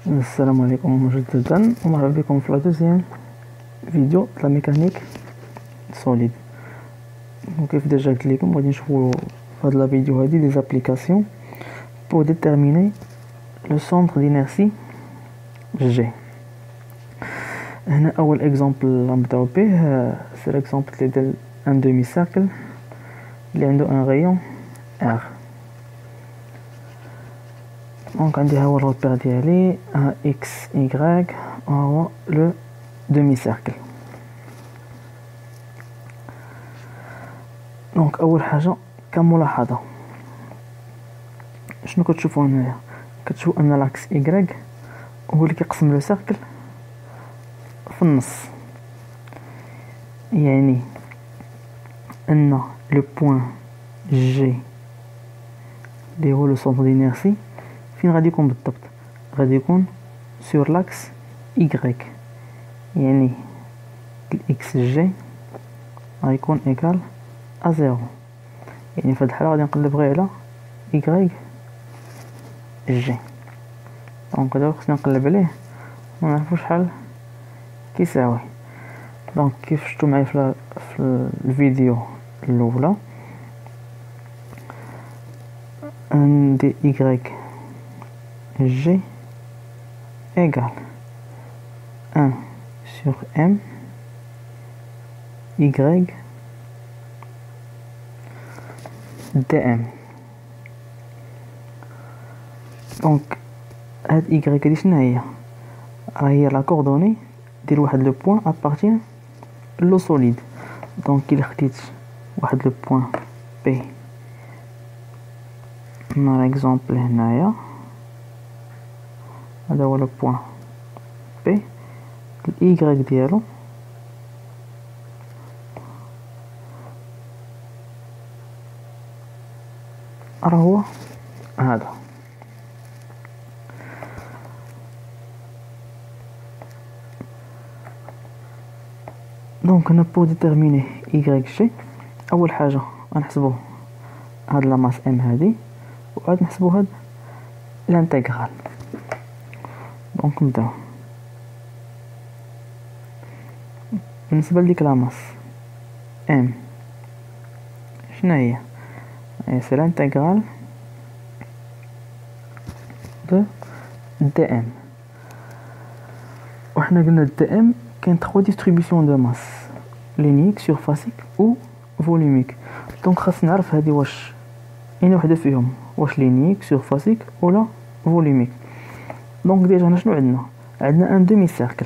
السلام عليكم مجددا ومرحبا بكم في لا دوزيام فيديو د لا ميكانيك سوليد. وكيف ديجا قلت لكم غادي نشوفوا في هاد لا فيديو هادي دي زابليكاسيون pour déterminer le centre d'inertie G. هنا اول اكزامبل غنبداو به سي ليكزامبل اللي ديال ان دومي سيركل اللي عنده ان غيون R. دونك عندي ها هو الروبير ديالي اكس y هو لو دومي سيركل. دونك اول حاجه كملاحظه شنو كتشوفوا هنايا؟ كتشوفوا ان لاكس y هو اللي كيقسم لو سيركل في النص، يعني ان لو بوين جي اللي هو لو سونتر دينيرسي فين غادي يكون بالضبط؟ غادي يكون سور لاكس y، يعني الاكس جي غيكون ايكال ا زيرو، يعني في هاد الحاله غادي نقلب غير على y جي. دونك دابا خصني نقلب عليه ونعرفو شحال كيساوي. دونك كيف شفتو معايا في الفيديو الاولى عندي y G égale 1 sur M Y dm. دونك هاد y هادي شنو هي؟ هي لا كوردوني ديال واحد لو بوين ابارتين لو سوليد. دونك الا خديت واحد لو بوين بي par exemple هنايا، هذا هو لو بوين بي، الاي ديالو راه هو هذا. دونك انا بو ديتيرميني y جي اول حاجه غنحسبو هاد لا ماس ام هادي وعاد نحسبو هاد الانتيغرال. دونك نبداو بالنسبه لديك لا ماس ام شنو هي؟ سي الانتيغرال دو دي ام، وحنا قلنا دي ام كاين 3 ديستريبيسيون دو ماس لينيك سورفاسيك او فوليميك. دونك خاص نعرف هادي واش اين وحده فيهم، واش لينيك سورفاسيك ولا فوليميك. دونك ديجا هنا شنو عندنا ان دومي سيركل.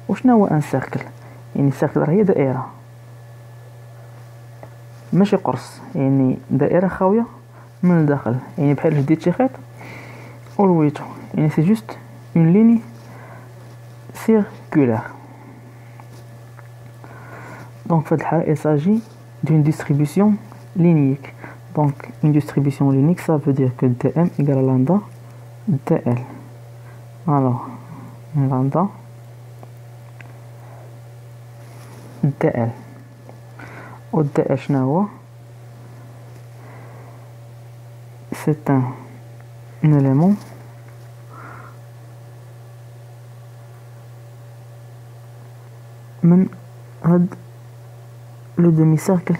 وشنو هو ان سيركل؟ يعني سيركل راه هي دائره ماشي قرص، يعني دائره خاويه من الداخل، يعني بحال شديت شي خيط ولويتو، يعني سي جوست اون ليني سيركولار. دونك في هاد الحاله il s'agit d'une distribution linéique. Donc une distribution linéique, ça veut dire que dm égale à lambda dl. Alors lambda dl و dl شنو هو؟ c'est un élément من هاد لو دومي سيركل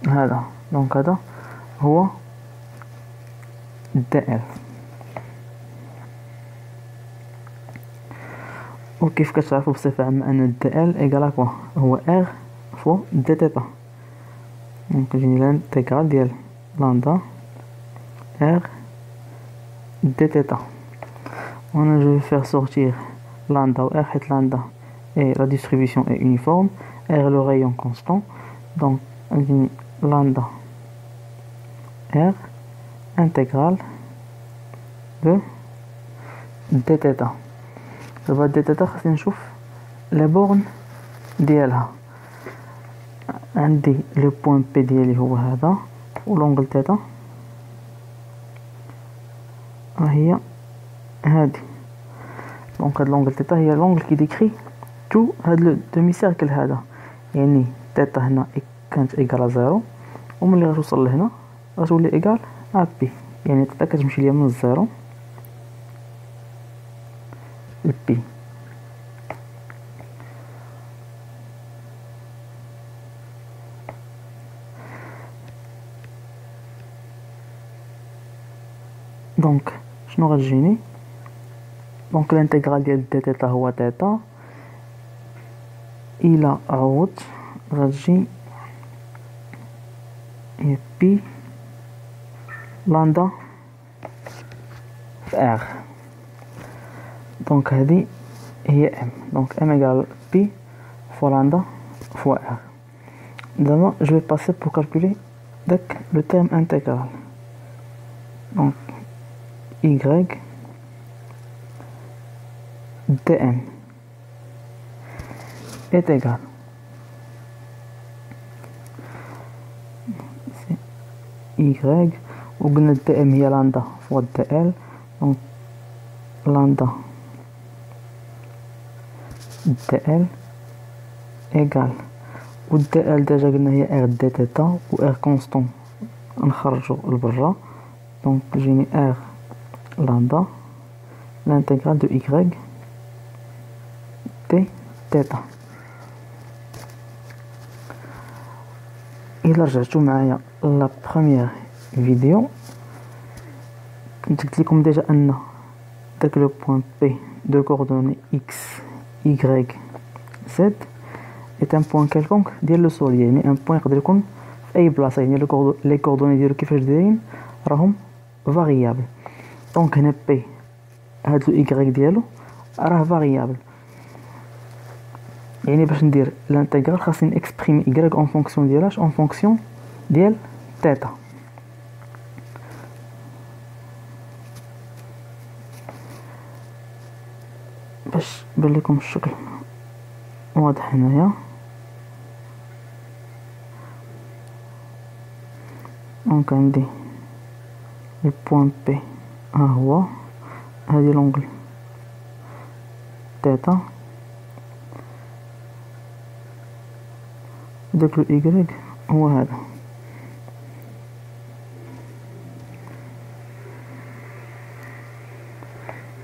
هذا. دونك هذا هو dl. وكيف كتعرفوا بصفه عامه ان dl ايكال هو r فوا دي تيتا. دونك كتجيني الانتيغرال ديال لامدا r دي تيتا. وانا جو فير سورتير lambda و r حيت lambda et la distribution est uniforme, r le rayon constant. Donc lambda r intégrale de d θ. دابا d θ خاصني نشوف لي بورن ديالها. عندي لو بوين بي ديالي هو هذا، و لونغل θ هي هادي. دونك هاد لونغل θ هي لونغل كي ديكري تو هاد لو دومي سيركل هذا، يعني θ هنا كانت ايكال زيرو، وملي غتوصل لهنا غتولي ايكال ا بي، يعني تتا كتمشي ليا من الزيرو البي. دونك شنو غتجيني؟ دونك الانتغرال ديال دي تيتا هو تيتا، الى عوض غتجي هي بي لامدا في ار. دونك هذه هي ام، دونك ام ايغال بي فوا لامدا فوا ار. دابا جو في باسي بور كالكولي داك لو تيرم انتغرال. دونك y dm est égal y وقلنا dm هي لامدا فوا dl، دونك لامدا dl égal و dl ديجا قلنا هي r d تيتا و r كونستون نخرجو لبرا، دونك جيني r lambda l'intégrale de y d θ. إلا رجعتو معايا لا بروميير فيديو كنت قلت لكم ديجا ان داك لو بوين بي دو كوردوني x y z est un point quelconque ديال لو سول، يعني ان بوين يقدر يكون في اي بلاصه، يعني لي كوردوني ديالو كيفاش دايرين راهم فاريابل. دونك هنا بي هاد لو y ديالو راه فاريابل، يعني باش ندير الانتغرال خاصني اكسبريمي y اون فونكسيون ديال اون فونكسيون ديال تيتا. باش يبان لكم الشكل واضح هنايا، دونك عندي البوان بي ها هو، هذه لونغل تيتا، داك لو y هو هذا.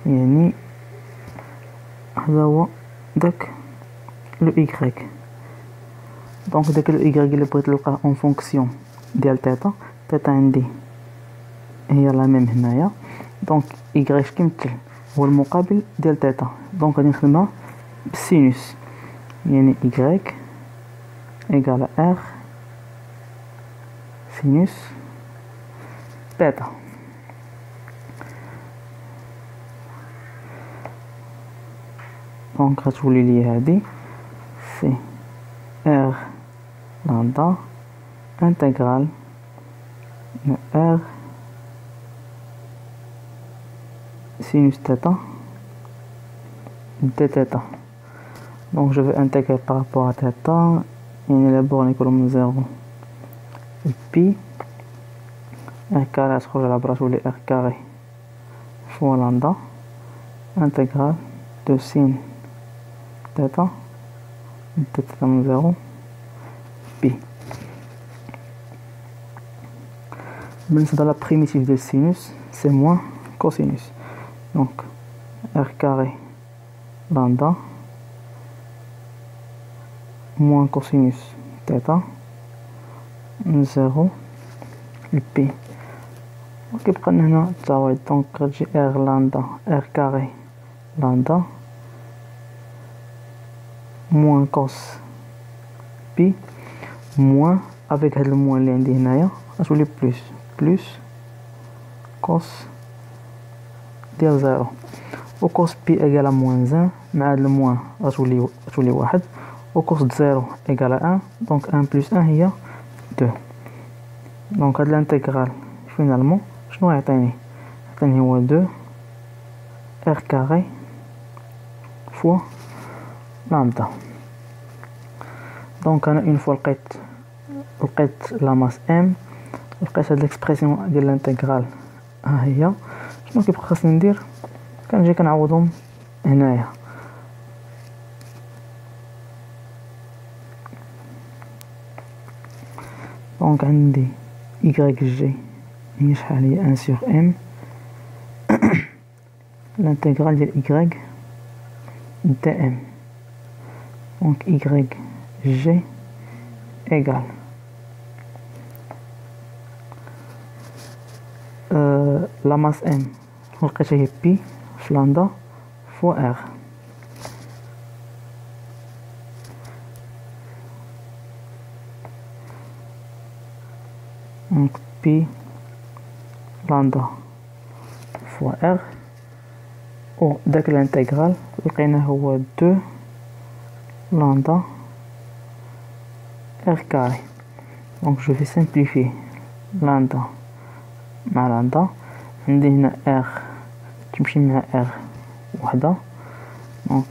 يعني هذا هو داك لو y. دونك داك لو y اللي بغيت نلقاه اون فونكسيون ديال تيتا، تيتا عندي هي لا ميم هنايا، دونك y كيمثل هو المقابل ديال تيتا، دونك غادي نخدمها بالسينوس، يعني y égal à r sinus θ. دونك غتولي لي هادي سي r لامدا انتغرال r sinus θ d θ. Donc je vais intégrer par rapport à θ، يعني les bornes يكونوا من 0 pi r carré تخرج على برا تولي r carré فوا لامدا انتغرال دو سين θ θ من 0 pi. بالنسبة لا primitive ديال sinus c'est moins cosinus، donc r carré lambda moins cosinus θ من 0 pi. وكيبقى لنا هنا التعويض، دونك غتجي r lambda r carré lambda moins cos pi moins avec هاد الموان اللي عندي هنايا غتولي بلوس cos ديال 0 و cos pi égale à moins 1 مع هاد الموان غتولي واحد، و cos de 0 égale à 1، donc 1 plus 1 هي 2. donc هاد الانتغرال فينالمون شنو يعطيني؟ يعطيني هو 2 r carré فوا لامدا. دونك انا اون فوا لقيت لا ماس ام، لقيت هاد ليكسبرسيون ديال الانتغرال ها هي، شنو كيبقى خاصني ندير؟ كنجي كنعوضهم هنايا. دونك عندي y جي هي شحال هي 1 sur m، الانتغرال ديال y dm. Donc YG égale la masse M لقيتها هي P في lambda fois R. Donc P lambda fois R ou داك l'intégrale لقينا هو 2 lambda R carré. Donc je vais simplifier lambda مع lambda. عندي هنا R تمشي مع R وحدة. Donc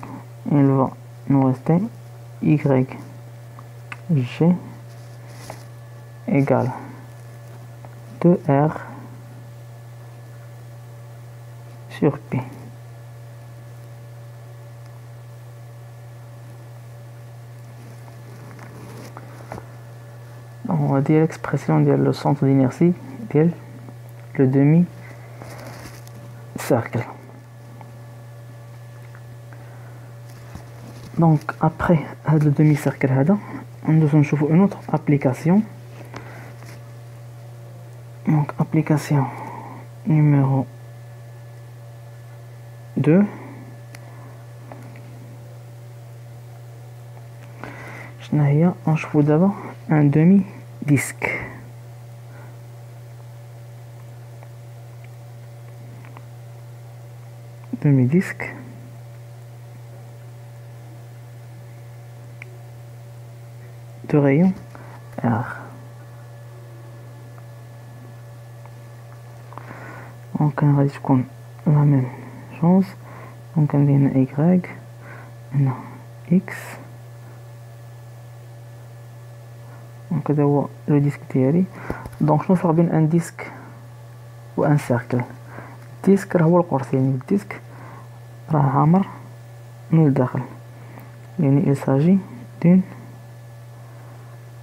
il va nous rester YG égale 2R sur P. On va dire l'expression de le centre d'inertie de le demi-cercle. Donc après le demi-cercle, on doit trouver une autre application. Donc application numéro 2. On trouve d'abord un demi-disque. Demi-disque. De rayon R. Donc on va dire la même chose. Donc on a une Y, une X. Donc هذا le disque ديالي. Donc شنو الفرق بين un disque و un cercle؟ الديسك راه هو القرص، يعني الديسك راه عامر من الداخل، يعني il s'agit d'une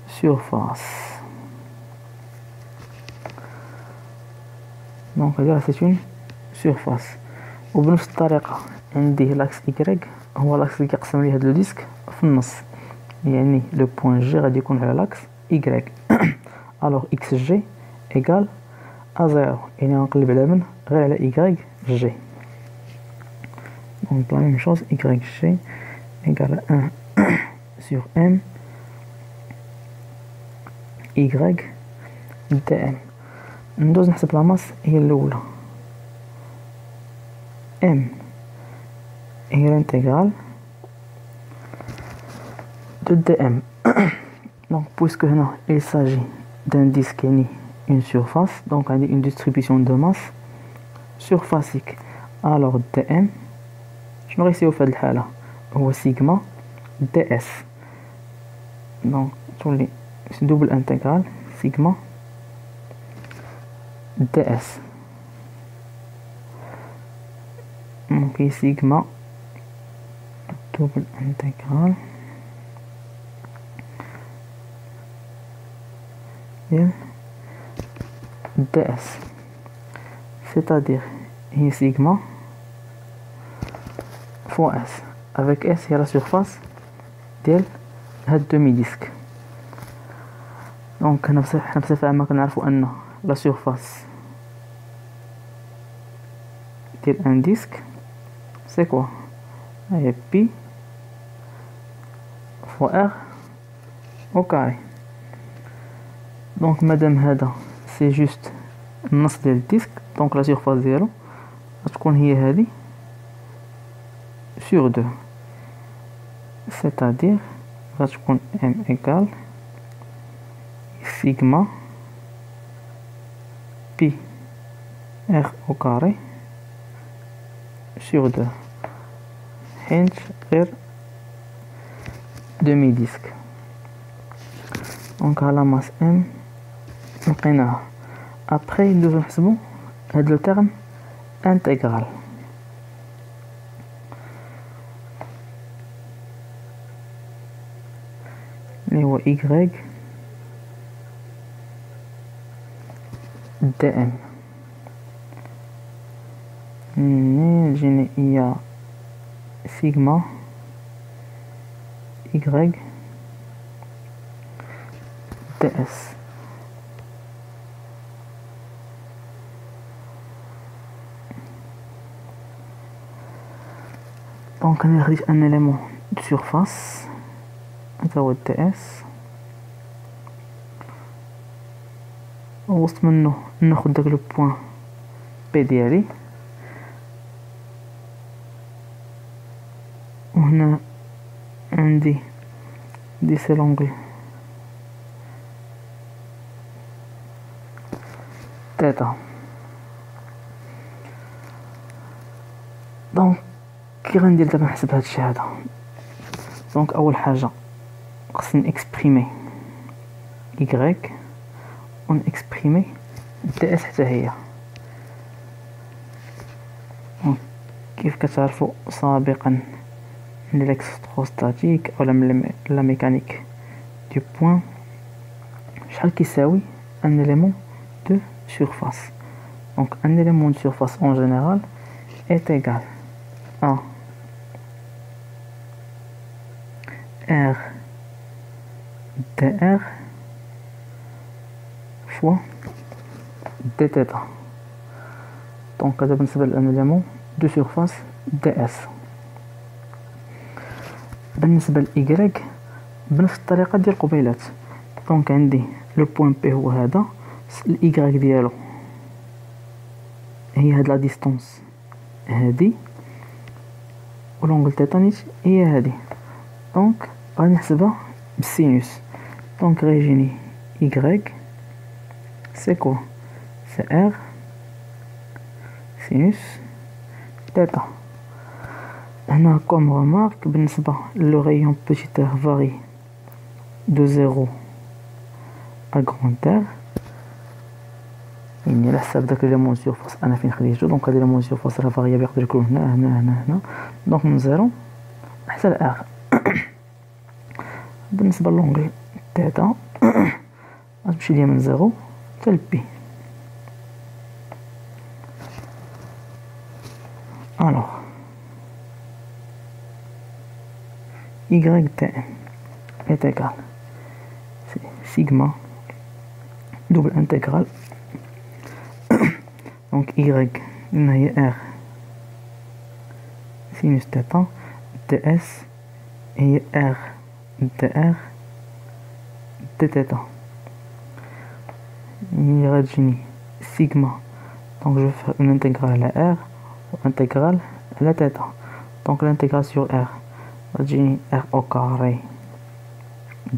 surface. Donc هذا c'est une surface. وبنفس الطريقة عندي لاكس Y هو لاكس اللي كيقسم لي هذا الديسك في النص، يعني لو بوين جي غادي يكون على لاكس Y. alors XG égale à 0، يعني غنقلب على من غير على YG. donc la même chose YG égale à 1 sur M Y dm. ندوز نحسب لا ماس هي الأولى. M هي l'intégrale de dm. donc puisque هنا il s'agit d'un disque يعني une surface, donc on a une distribution de masse surfacique. alors dm شنو غيساوي في هاد الحالة؟ هو سيغما ds. donc تولي سي دوبل انتغرال سيغما ds. donc سيغما دوبل انتغرال ds, c'est-à-dire هي sigma fois s, avec s هي la surface ديال هاد demi-disque. donc حنا بصفة عامة كنعرفو أن la surface ديال un disque c'est quoi؟ هي P fois R au carré. donc مادام هذا سي جوست النص ديال الديسك، دونك لا سيرفاس ديالو غتكون هي هذه sur 2، c'est-à-dire غتكون M égale sigma P R au carré sur 2 حيت غير demi disque. donc la masse M لقيناها. après ندوزو نحسبو هاد لو تيرم انتغرال. اللي هو Y dm. نجيني هي سيغما y ds. Donc on a un élément de surface, ds. وسط منه ناخد داك لو بوين بي ديالي، وهنا عندي دي سي لونغل تيتا. دونك كي غندير دابا نحسب هادشي هذا؟ دونك اول حاجه خصني اكسبريمي y ون اكسبريمي دي اس حتى هي. كيف كتعرفوا سابقا من الالكتروستاتيك اولا من لا ميكانيك دو بوين، شحال كيساوي ان élément de surface. Donc un élément de surface en général est égal à R dr fois dθ. Donc هذا بالنسبة لأن élément de surface ds. بالنسبة ل y بنفس الطريقة ديال قبيلات. دونك عندي لو بوين بي هو هذا، ال y ديالو هي هاد لا ديستونس هادي، و لونغل تيتا نيت هي هادي. دونك غادي نحسبها بالسينوس. دونك غيجيني y c'est quoi? C'est R sinus θ. هنا comme remarque بالنسبة le rayon petit r varie de 0 à grand R. يعني على حساب داك ليمون سيرفاس انا فين خديتو. دونك هاد ليمون سيرفاس راه فاريابل يقدر يكون هنا هنا هنا هنا. دونك من 0 حتى ل R. بالنسبة للونغل تيتا غتمشي ليا من 0 حتى ل بي. Alors y tm est égal, c'est sigma double intégrale. Donc y هي r sinus θ ds هي r dr dθ. هي غتجيني sigma. Donc je vais faire une intégrale à r ou intégrale à la θ. Donc l'intégrale sur r غتجيني r au carré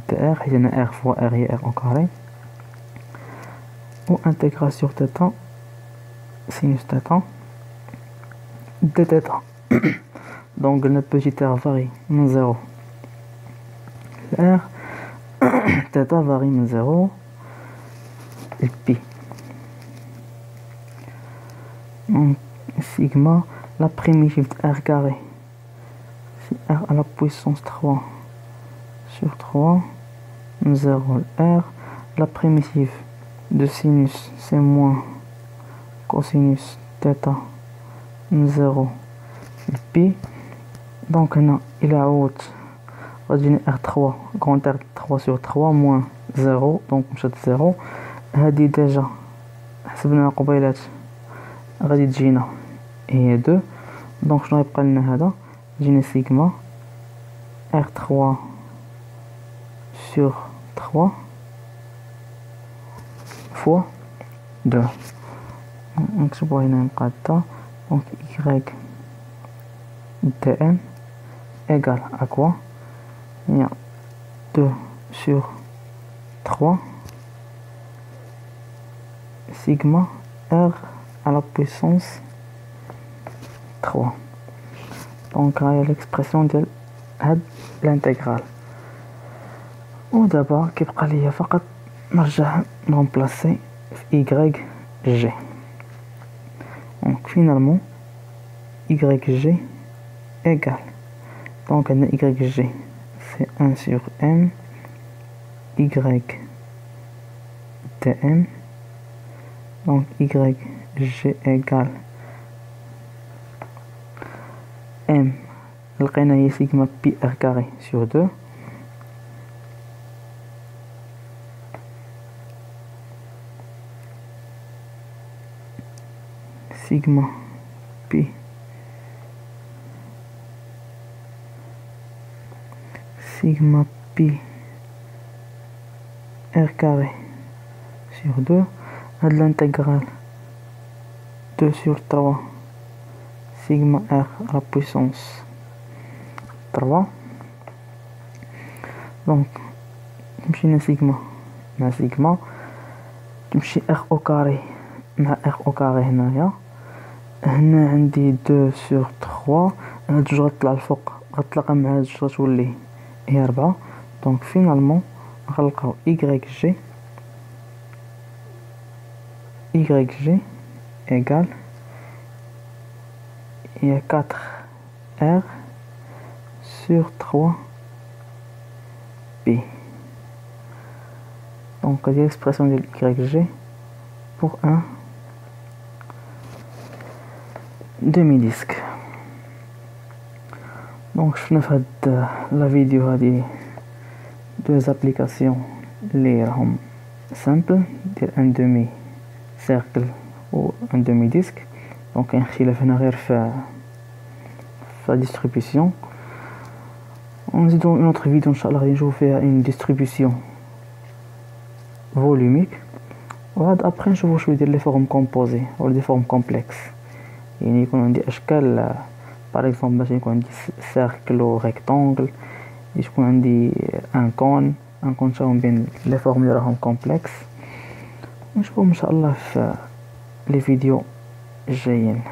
de r، حيت هنا r fois r هي r au carré، ou intégrale sur θ sinus θ dθ. Donc le petit r varie من 0 r، θ varie من 0 et pi. Donc sigma, la primitive de r carré, c'est r à la puissance 3 sur 3, 0 r. La primitive de sinus, c'est moins cosinus θ 0 pi. Donc هنا إلى عوض غتجيني r3 grand R 3 sur 3 moins 0، donc مشات 0. هادي ديجا حسبناها قبيلات غادي تجينا هي 2. دونك شنو غيبقى لنا؟ هذا تجينا سيغما R3 sur 3 fois 2. نكتبو هنا مقادة. دونك y dm égale à quoi? Il y a 2 sur 3 sigma r à la puissance 3. Donc il y a l'expression de l'intégrale. ودابا كيبقى ليا فقط نرجع نرمبلاسي في y g. Donc finalement YG égale, donc YG c'est 1 sur M Y dm. Donc YG égale M لقينا هي sigma pi r carré sur 2 سيجما بي sigma pi r carré sur 2 à de l'intégrale 2 sur 3 sigma r à la puissance 3. donc تمشي sigma مع sigma تمشي r au carré مع r au carré هنايا عندي 2 sur 3 هاد جوج غتطلع الفوق غتلاقى مع هاد جوج غتولي هي 4. دونك فينالمون غنلقاو y égale il y a 4r sur 3 pi. donc l'expression de yg pour un demi-disque. donc شفنا في هاد لا فيديو هادي deux applications اللي راهم simple ديال ان demi cercle و un demi disque. donc كاين اختلاف هنا غير في la distribution. ونزيدو une autre vidéo ان شاء الله غادي نشوفو فيها une distribution volumique. وعاد ابري نشوفو شويه ديال لي فورم كومبوزي ولا دي فورم كومبلكس، يعني يكون عندي اشكال باغ اكزومبل باش يكون عندي سيركل و ريكتانجل، يكون عندي ان كون تاعهم بين لي فورم اللي راهم كومبلكس. نشوفو ان شاء الله في لي فيديو الجايين.